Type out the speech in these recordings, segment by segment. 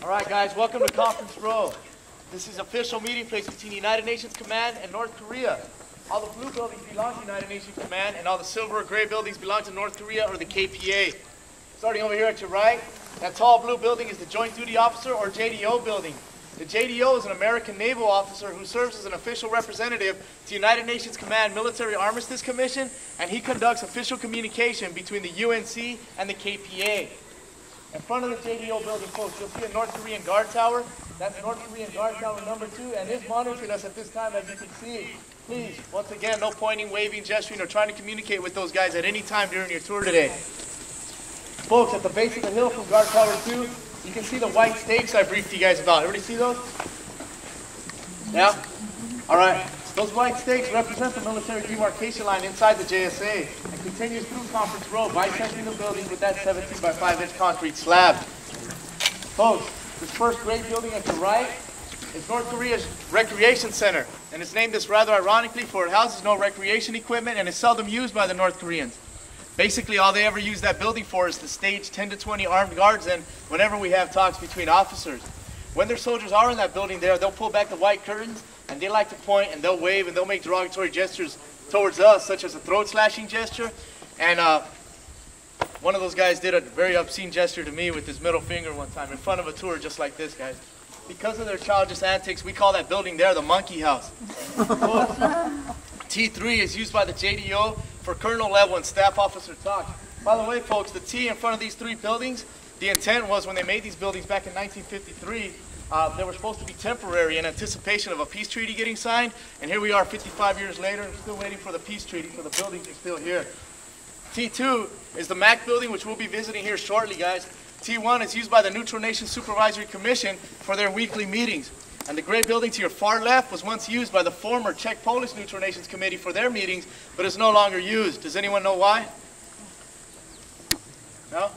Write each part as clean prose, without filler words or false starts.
All right, guys, welcome to Conference Row. This is official meeting place between the United Nations Command and North Korea. All the blue buildings belong to the United Nations Command, and all the silver or gray buildings belong to North Korea or the KPA. Starting over here at your right, that tall blue building is the Joint Duty Officer or JDO building. The JDO is an American naval officer who serves as an official representative to the United Nations Command Military Armistice Commission, and he conducts official communication between the UNC and the KPA. In front of the JDO building, folks, you'll see a North Korean guard tower. That's North Korean guard tower number 2, and is monitoring us at this time, as you can see. Please, once again, no pointing, waving, gesturing, or trying to communicate with those guys at any time during your tour today. Folks, at the base of the hill from guard tower 2, you can see the white stakes I briefed you guys about. Everybody see those? Yeah? All right. Those white stakes represent the military demarcation line inside the JSA and continues through Conference Row, bisecting the building with that 17 by 5 inch concrete slab. Folks, this first gray building at the right is North Korea's Recreation Center, and it's named this rather ironically for it houses no recreation equipment and is seldom used by the North Koreans. Basically, all they ever use that building for is to stage 10 to 20 armed guards in whenever we have talks between officers. When their soldiers are in that building there, they'll pull back the white curtains, and they like to point, and they'll wave, and they'll make derogatory gestures towards us, such as a throat-slashing gesture. And one of those guys did a very obscene gesture to me with his middle finger one time in front of a tour just like this, guys. Because of their childish antics, we call that building there the Monkey House. T3 is used by the JDO for colonel level and staff officer talk. By the way, folks, the T in front of these 3 buildings, the intent was when they made these buildings back in 1953, they were supposed to be temporary in anticipation of a peace treaty getting signed, and here we are 55 years later, still waiting for the peace treaty, so the buildings are still here. T2 is the MAC building, which we'll be visiting here shortly, guys. T1 is used by the Neutral Nations Supervisory Commission for their weekly meetings. And the gray building to your far left was once used by the former Czech-Polish Neutral Nations Committee for their meetings, but is no longer used. Does anyone know why? No?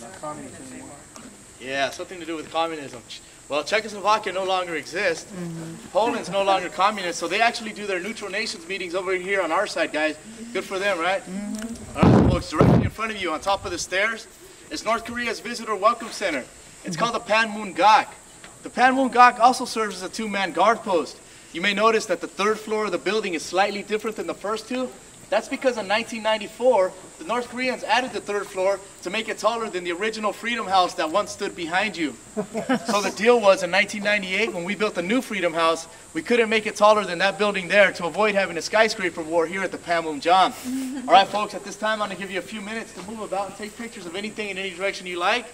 Not communism anymore. Yeah, something to do with communism. Well, Czechoslovakia no longer exists. Poland's no longer communist, so they actually do their Neutral Nations meetings over here on our side, guys. Good for them, right? All right, folks, directly in front of you on top of the stairs is North Korea's Visitor Welcome Center. It's called the Panmunjom. The Panmunjom also serves as a 2-man guard post. You may notice that the 3rd floor of the building is slightly different than the first 2. That's because in 1994, the North Koreans added the 3rd floor to make it taller than the original Freedom House that once stood behind you. So the deal was in 1998, when we built the new Freedom House, we couldn't make it taller than that building there to avoid having a skyscraper war here at the Panmunjom. All right, folks, at this time, I'm going to give you a few minutes to move about and take pictures of anything in any direction you like.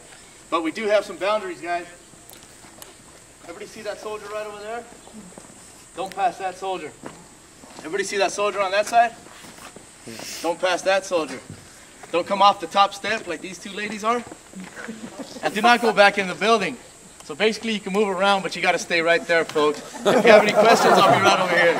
But we do have some boundaries, guys. Everybody see that soldier right over there? Don't pass that soldier. Everybody see that soldier on that side? Don't pass that soldier. Don't come off the top step like these 2 ladies are. And do not go back in the building. So basically you can move around, but you got to stay right there, folks. If you have any questions, I'll be right over here.